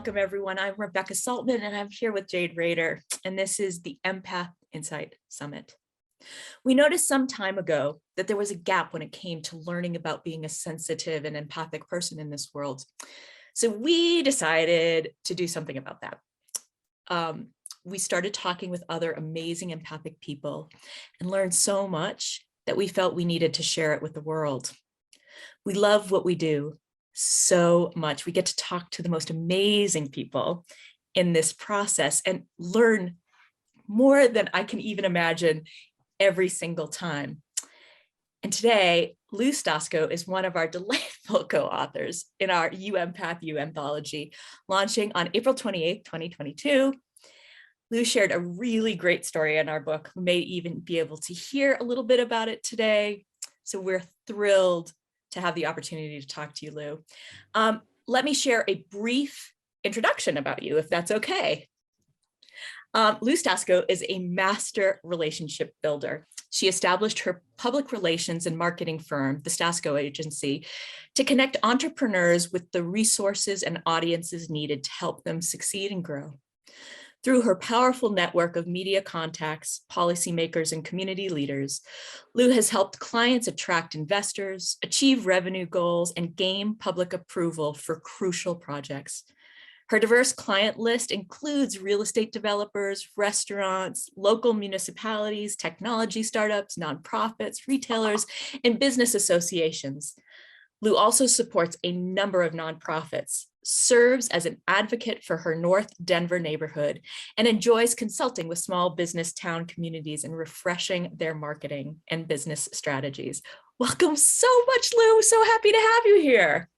welcome everyone. I'm Rebecca Saltman and I'm here with Jade Rader, and this is the EMPATH Insights Summit. We noticed some time ago that there was a gap when it came to learning about being a sensitive and empathic person in this world. So we decided to do something about that. We started talking with other amazing empathic people and learned so much that we felt we needed to share it with the world. We love what we do so much. We get to talk to the most amazing people in this process and learn more than I can even imagine every single time. And today, Lou Stasko is one of our delightful co-authors in our EMPATH U anthology, launching on April 28th, 2022. Lou shared a really great story in our book. We may even be able to hear a little bit about it today. So we're thrilled to have the opportunity to talk to you, Lou. Let me share a brief introduction about you, if that's okay. Lou Stasko is a master relationship builder. She established her public relations and marketing firm, the Stasko Agency, to connect entrepreneurs with the resources and audiences needed to help them succeed and grow. Through her powerful network of media contacts, policymakers, and community leaders, Lou has helped clients attract investors, achieve revenue goals, and gain public approval for crucial projects. Her diverse client list includes real estate developers, restaurants, local municipalities, technology startups, nonprofits, retailers, and business associations. Lou also supports a number of nonprofits, serves as an advocate for her North Denver neighborhood, and enjoys consulting with small business town communities and refreshing their marketing and business strategies. Welcome so much, Lou. So happy to have you here.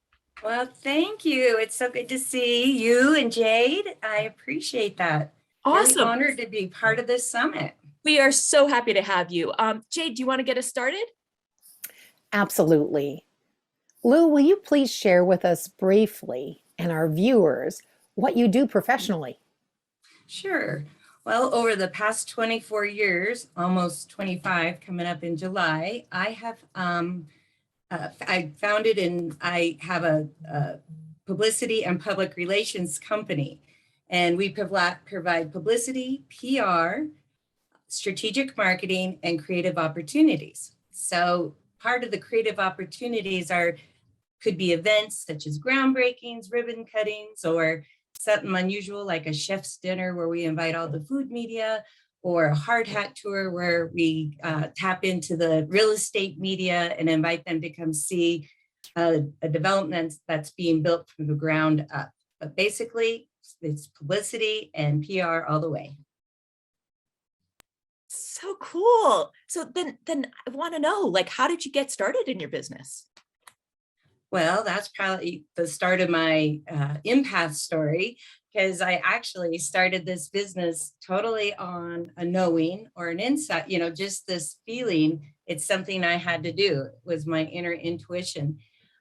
Well, thank you. It's so good to see you and Jade. I appreciate that. Awesome. Really honored to be part of this summit. We are so happy to have you. Jade, do you want to get us started? Absolutely. Lou, will you please share with us briefly and our viewers what you do professionally? Sure. Well, over the past 24 years, almost 25 coming up in July, I have I founded and I have a publicity and public relations company, and we provide publicity, PR, strategic marketing, and creative opportunities. So part of the creative opportunities could be events such as groundbreakings, ribbon cuttings, or something unusual like a chef's dinner where we invite all the food media, or a hard hat tour where we tap into the real estate media and invite them to come see a development that's being built from the ground up. But basically, it's publicity and PR all the way. So cool. So then I want to know, like, how did you get started in your business? Well, that's probably the start of my empath story, because I actually started this business totally on a knowing or an insight, just this feeling. It's something I had to do. It was my inner intuition.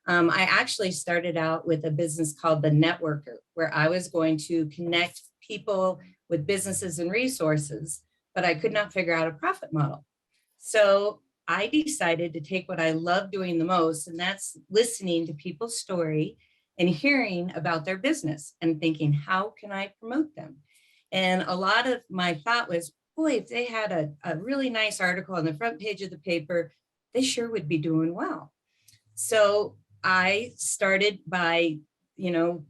I actually started out with a business called The Networker, where I was going to connect people with businesses and resources, but I could not figure out a profit model. So I decided to take what I love doing the most, and that's listening to people's story and hearing about their business and thinking, how can I promote them? And a lot of my thought was, boy, if they had a really nice article on the front page of the paper, they sure would be doing well. So I started by,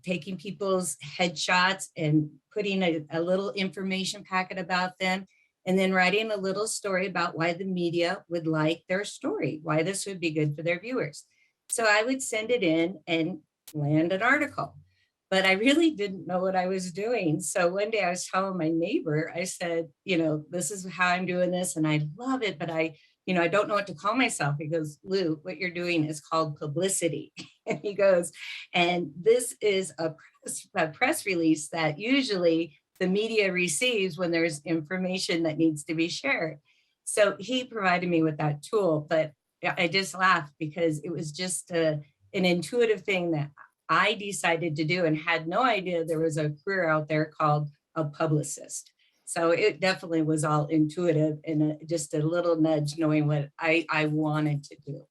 taking people's headshots and putting a little information packet about them, and then writing a little story about why the media would like their story, why this would be good for their viewers. So I would send it in and land an article, but I really didn't know what I was doing. So one day I was telling my neighbor, I said, this is how I'm doing this and I love it, but I don't know what to call myself. He goes, Lou, what you're doing is called publicity. And he goes, and this is a press release that usually the media receives when there's information that needs to be shared. So he provided me with that tool, but I just laughed because it was just an intuitive thing that I decided to do and had no idea there was a career out there called a publicist. So it definitely was all intuitive and just a little nudge knowing what I wanted to do.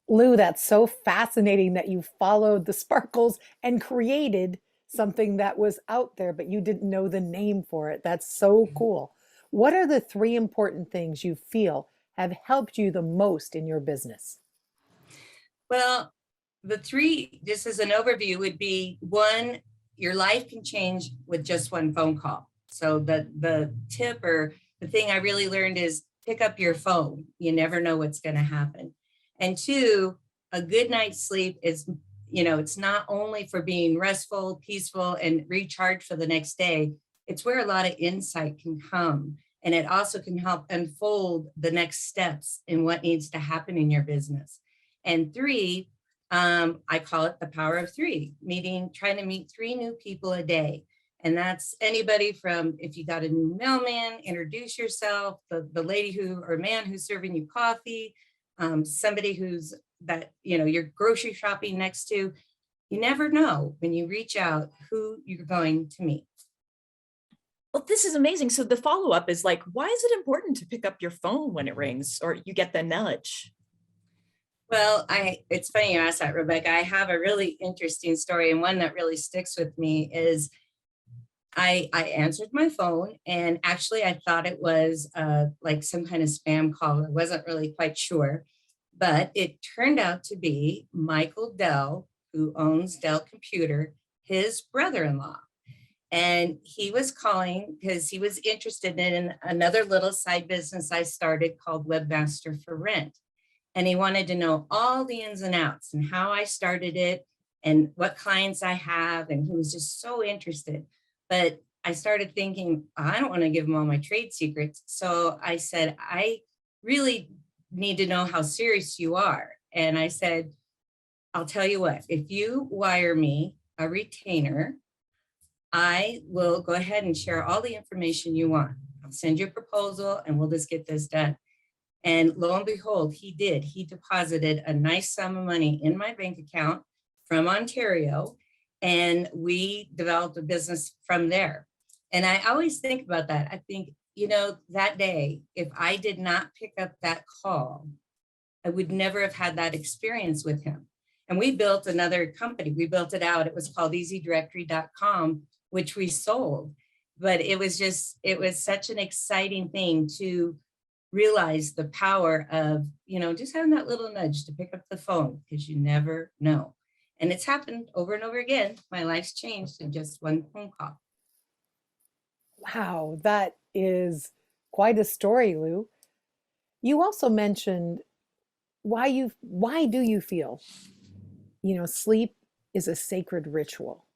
Lou, that's so fascinating that you followed the sparkles and created something that was out there, but you didn't know the name for it. That's so cool. What are the three important things you feel have helped you the most in your business? Well, the three, just as an overview, would be one, your life can change with just one phone call. So the tip or the thing I really learned is pick up your phone. You never know what's going to happen. And two, a good night's sleep is, it's not only for being restful, peaceful, and recharged for the next day. It's where a lot of insight can come. And it also can help unfold the next steps in what needs to happen in your business. And three, I call it the power of three, trying to meet 3 new people a day. And that's anybody from, if you got a new mailman, introduce yourself, the lady or man who's serving you coffee, somebody you're grocery shopping next to. You never know when you reach out who you're going to meet. Well, this is amazing. So the follow-up is like, why is it important to pick up your phone when it rings or you get the nudge? Well, it's funny you asked that, Rebecca. I have a really interesting story, and one that really sticks with me is I answered my phone, and actually I thought it was like some kind of spam call. I wasn't really quite sure, but it turned out to be Michael Dell, who owns Dell Computer, his brother-in-law. And he was calling because he was interested in another little side business I started called Webmaster for Rent. And he wanted to know all the ins and outs and how I started it and what clients I have. And he was just so interested. But I started thinking, I don't want to give him all my trade secrets. So I said, I really need to know how serious you are. And I said, I'll tell you what, if you wire me a retainer, I will go ahead and share all the information you want. I'll send you a proposal and we'll just get this done. And lo and behold, he did. He deposited a nice sum of money in my bank account from Ontario, and we developed a business from there. And I always think about that. I think, that day, if I did not pick up that call, I would never have had that experience with him. And we built another company. We built it out. It was called easydirectory.com, which we sold. But it was such an exciting thing to realize the power of, just having that little nudge to pick up the phone, because you never know. And it's happened over and over again. My life's changed in just one phone call. Wow, that is quite a story, Lou. You also mentioned why do you feel, sleep is a sacred ritual?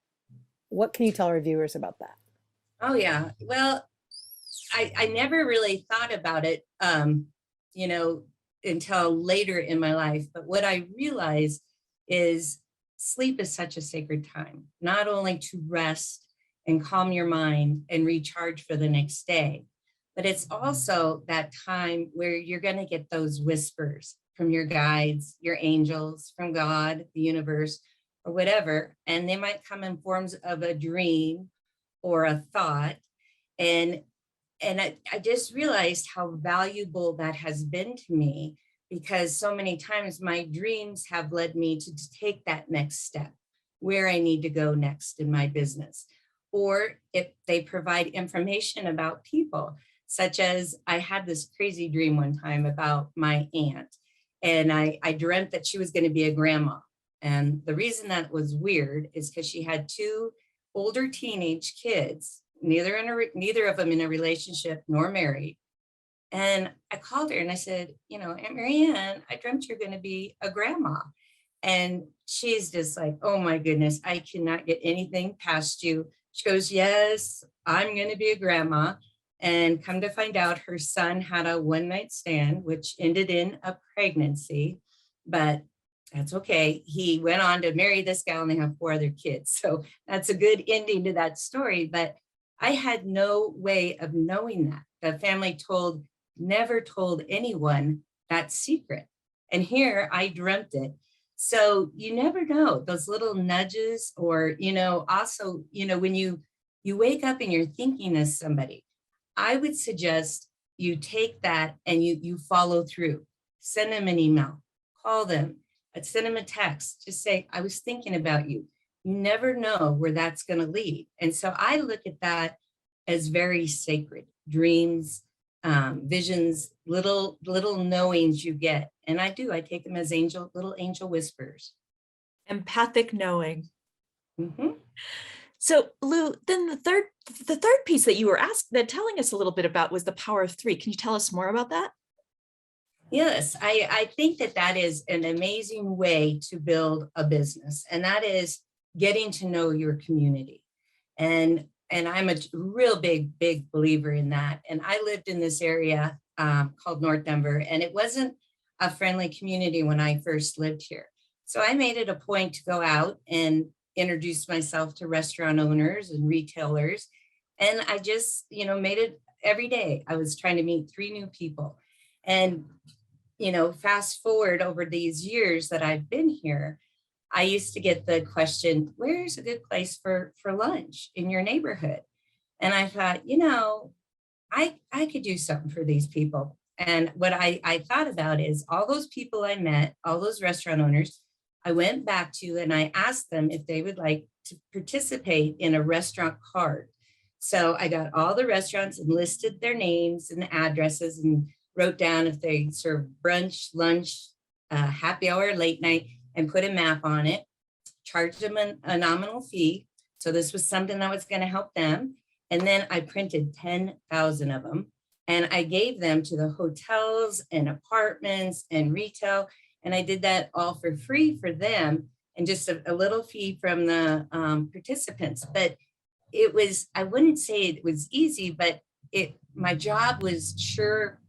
What can you tell our viewers about that? Oh, yeah. Well, I never really thought about it, until later in my life. But what I realized is sleep is such a sacred time, not only to rest and calm your mind and recharge for the next day, but it's also that time where you're going to get those whispers from your guides, your angels, from God, the universe, or whatever. And they might come in forms of a dream or a thought. And I just realized how valuable that has been to me, because so many times my dreams have led me to take that next step, where I need to go next in my business. Or if they provide information about people, such as I had this crazy dream one time about my aunt, and I dreamt that she was going to be a grandma. And the reason that was weird is because she had 2 older teenage kids, neither of them in a relationship nor married. And I called her and I said, Aunt Marianne, I dreamt you're going to be a grandma. And she's just like, oh my goodness, I cannot get anything past you. She goes, yes, I'm going to be a grandma. And come to find out, her son had a one-night stand, which ended in a pregnancy, but that's okay. He went on to marry this gal and they have 4 other kids. So that's a good ending to that story. But I had no way of knowing that. The family never told anyone that secret. And here I dreamt it. So you never know, those little nudges, or, also, when you wake up and you're thinking of somebody, I would suggest you take that and you follow through. Send them an email, call them, send them a text, just say, I was thinking about you. you never know where that's going to lead. And so I look at that as very sacred dreams, visions, little knowings you get. And I take them as little angel whispers. Empathic knowing. Mm-hmm. So Lou, then the third piece that you were telling us a little bit about was the power of three. Can you tell us more about that? Yes, I think that is an amazing way to build a business, and that is getting to know your community. And I'm a real big believer in that. And I lived in this area called North Denver, and it wasn't a friendly community when I first lived here. So I made it a point to go out and introduce myself to restaurant owners and retailers. And I just, made it every day. I was trying to meet 3 new people. And, fast forward over these years that I've been here, I used to get the question, where's a good place for lunch in your neighborhood? And I thought, I could do something for these people. And what I thought about is all those people I met, all those restaurant owners, I went back to and I asked them if they would like to participate in a restaurant card. So I got all the restaurants and listed their names and addresses and wrote down if they serve brunch, lunch, happy hour, late night, and put a map on it, charged them a nominal fee. So this was something that was going to help them. And then I printed 10,000 of them and I gave them to the hotels and apartments and retail. And I did that all for free for them and just a little fee from the participants. But it was, I wouldn't say it was easy, but my job was sure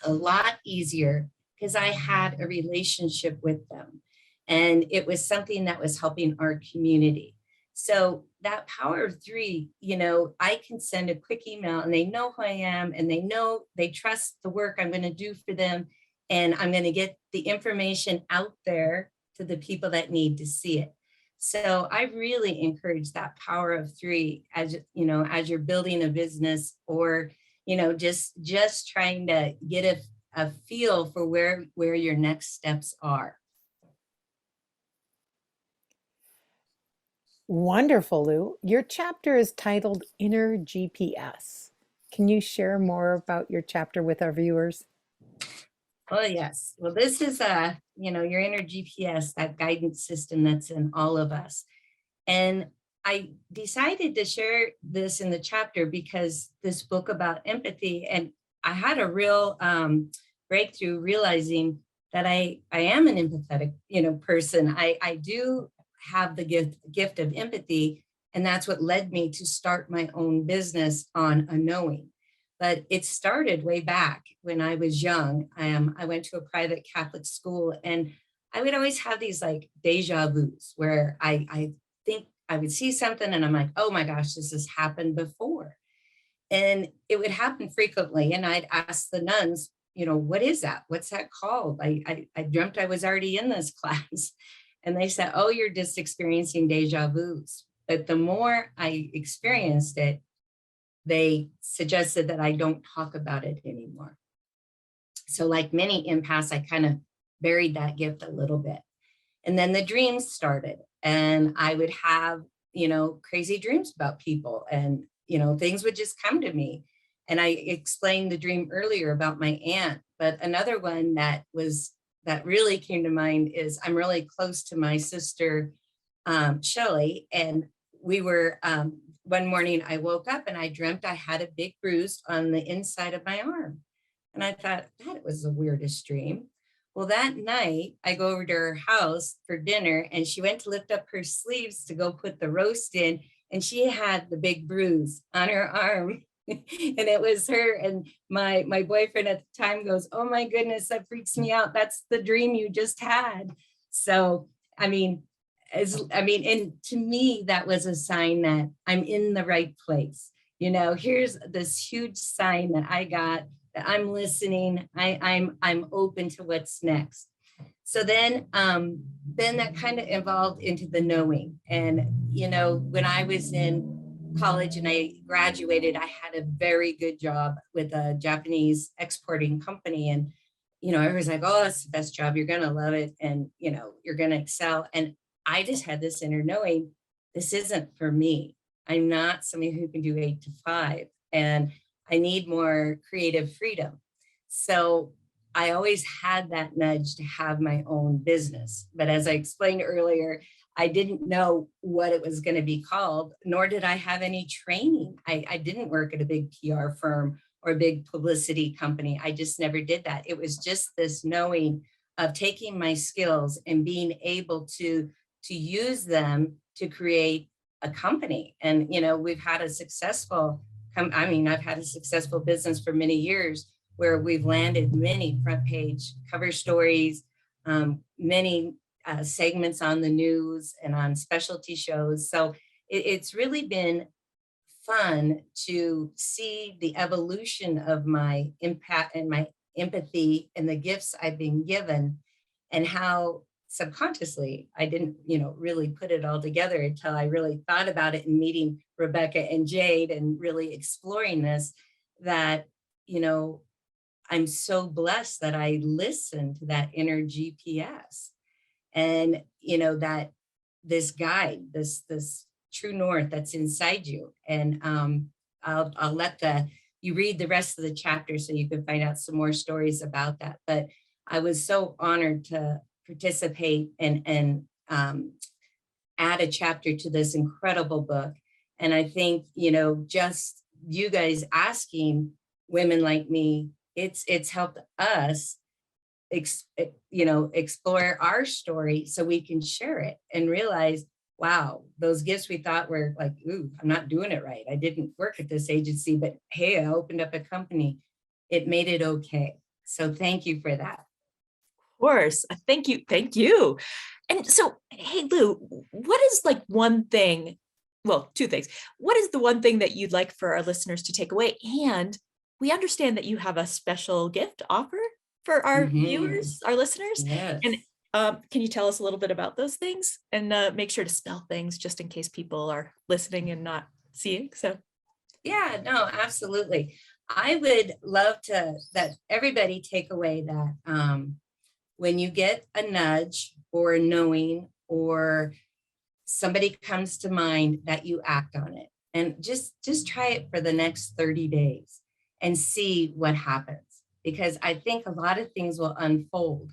a lot easier because I had a relationship with them. And it was something that was helping our community. So that power of 3, I can send a quick email and they know who I am and they trust the work I'm going to do for them. And I'm going to get the information out there to the people that need to see it. So I really encourage that power of 3 as you're building a business or, just trying to get a feel for where your next steps are. Wonderful, Lou. Your chapter is titled Inner GPS. Can you share more about your chapter with our viewers? Oh, yes. Well, this is your inner GPS, that guidance system that's in all of us. And I decided to share this in the chapter because this book about empathy, and I had a real breakthrough realizing that I am an empathetic, person. I do have the gift of empathy, and that's what led me to start my own business on a knowing. But it started way back when I was young. I went to a private Catholic school, and I would always have these like deja vus where I think I would see something and I'm like, oh my gosh, this has happened before. And it would happen frequently. And I'd ask the nuns, what is that? What's that called? I dreamt I was already in this class. And they said, oh, you're just experiencing deja vus. But the more I experienced it, they suggested that I don't talk about it anymore. So like many empaths, I kind of buried that gift a little bit. And then the dreams started and I would have, crazy dreams about people and, things would just come to me. And I explained the dream earlier about my aunt, but another one that really came to mind is I'm really close to my sister, Shelley, and we were, one morning I woke up and I dreamt I had a big bruise on the inside of my arm. And I thought that was the weirdest dream. Well, that night I go over to her house for dinner and she went to lift up her sleeves to go put the roast in. And she had the big bruise on her arm. And it was her. And my boyfriend at the time goes, oh my goodness, that freaks me out. That's the dream you just had. So, and to me, that was a sign that I'm in the right place. Here's this huge sign that I got that I'm listening. I'm open to what's next. So then that kind of evolved into the knowing. And, when I was in college and I graduated, I had a very good job with a Japanese exporting company. And, everyone's like, oh, that's the best job. You're going to love it. And, you're going to excel. And I just had this inner knowing, this isn't for me. I'm not somebody who can do 8 to 5, and I need more creative freedom. So I always had that nudge to have my own business. But as I explained earlier, I didn't know what it was going to be called, nor did I have any training. I didn't work at a big PR firm or a big publicity company. I just never did that. It was just this knowing of taking my skills and being able to use them to create a company. And, we've had a successful, I've had a successful business for many years where we've landed many front page cover stories, many segments on the news and on specialty shows. So it's really been fun to see the evolution of my impact and my empathy and the gifts I've been given, and how subconsciously I didn't, really put it all together until I really thought about it in meeting Rebecca and Jade and really exploring this, that, I'm so blessed that I listened to that inner GPS, and, that this guide, this true north that's inside you. And I'll let you read the rest of the chapter so you can find out some more stories about that. But I was so honored to participate and add a chapter to this incredible book. And I think, just you guys asking women like me, it's helped us explore our story so we can share it and realize, wow, those gifts we thought were like, ooh, I'm not doing it right. I didn't work at this agency, but hey, I opened up a company. It made it okay. So thank you for that. Of course. Thank you. Thank you. And so, hey, Lou, what is like one thing, well, two things. What is the one thing that you'd like for our listeners to take away? And we understand that you have a special gift offer for our viewers, our listeners. Yes. And can you tell us a little bit about those things, and make sure to spell things just in case people are listening and not seeing? So yeah, no, absolutely. I would love that everybody take away that when you get a nudge or a knowing, or somebody comes to mind, that you act on it, and just try it for the next 30 days and see what happens. Because I think a lot of things will unfold.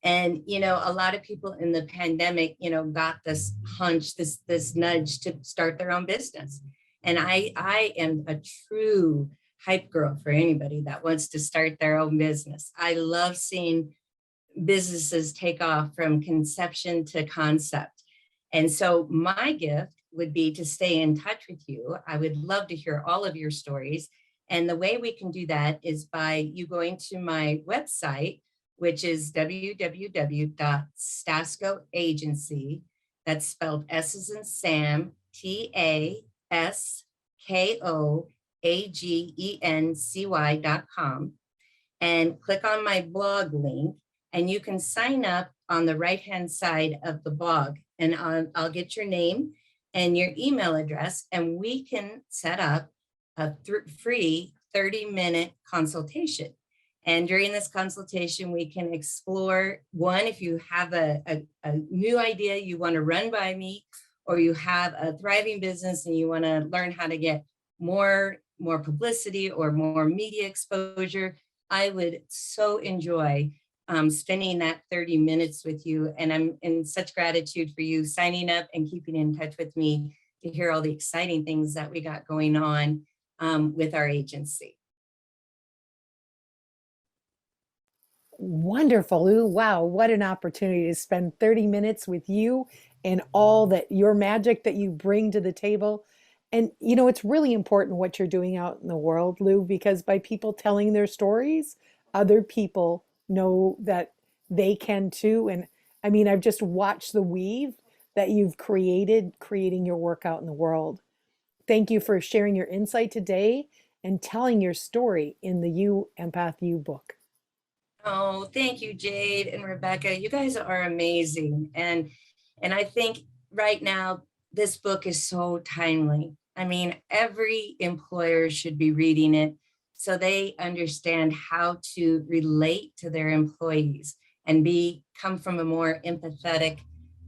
And, a lot of people in the pandemic, got this hunch, this nudge to start their own business. And I am a true hype girl for anybody that wants to start their own business. I love seeing businesses take off from conception to concept. And so my gift would be to stay in touch with you. I would love to hear all of your stories. And the way we can do that is by you going to my website, which is www.staskoagency. That's spelled S as in Sam, TASKOAGENCY.com, and click on my blog link, and you can sign up on the right-hand side of the blog, and I'll get your name and your email address, and we can set up a free 30-minute consultation. And during this consultation, we can explore, one, if you have a new idea you want to run by me, or you have a thriving business and you want to learn how to get more publicity or more media exposure. I would so enjoy spending that 30 minutes with you. And I'm in such gratitude for you signing up and keeping in touch with me to hear all the exciting things that we got going on with our agency. Wonderful, Lou. Wow, what an opportunity to spend 30 minutes with you and all that your magic that you bring to the table. And, it's really important what you're doing out in the world, Lou, because by people telling their stories, other people know that they can too. And I've just watched the weave that you've creating your work out in the world. Thank you for sharing your insight today and telling your story in the You Empath You book. Oh, thank you, Jade and Rebecca. You guys are amazing. And I think right now, this book is so timely. Every employer should be reading it so they understand how to relate to their employees and come from a more empathetic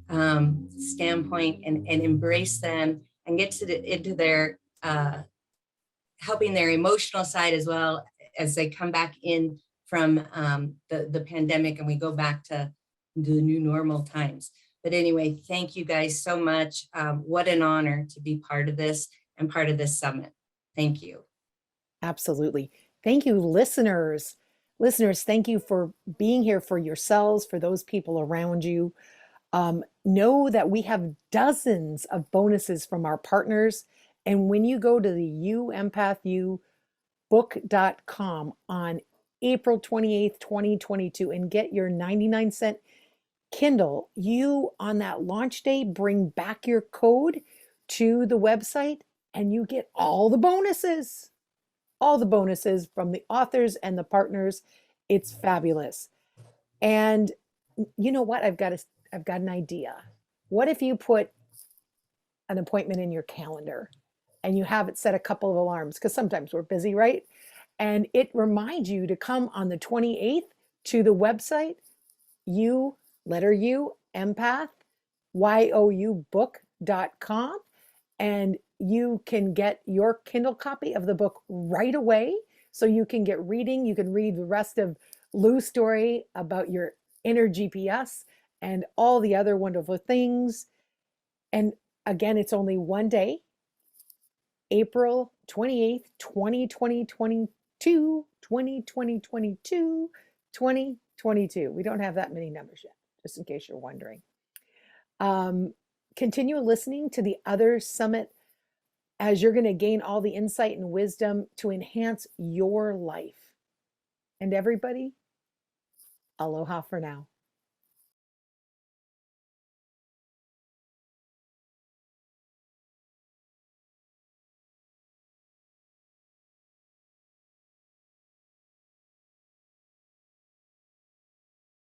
standpoint and embrace them and get into their helping their emotional side as well as they come back in from the pandemic and we go back to the new normal times. But anyway, thank you guys so much. What an honor to be part of this and part of this summit. Thank you. Absolutely. Thank you, listeners. Listeners, thank you for being here for yourselves, for those people around you. Know that we have dozens of bonuses from our partners. And when you go to the book.com on April 28th, 2022, and get your 99-cent Kindle, you on that launch day bring back your code to the website and you get all the bonuses from the authors and the partners. It's fabulous. And you know what? I've got an idea. What if you put an appointment in your calendar and you have it set a couple of alarms? Because sometimes we're busy, right? And it reminds you to come on the 28th to the website, empath, book.com, and you can get your Kindle copy of the book right away. So you can get reading. You can read the rest of Lou's story about your inner GPS and all the other wonderful things. And again, it's only one day, April 28th, 2022. We don't have that many numbers yet, just in case you're wondering. Continue listening to the other summit as you're going to gain all the insight and wisdom to enhance your life. And everybody, aloha for now.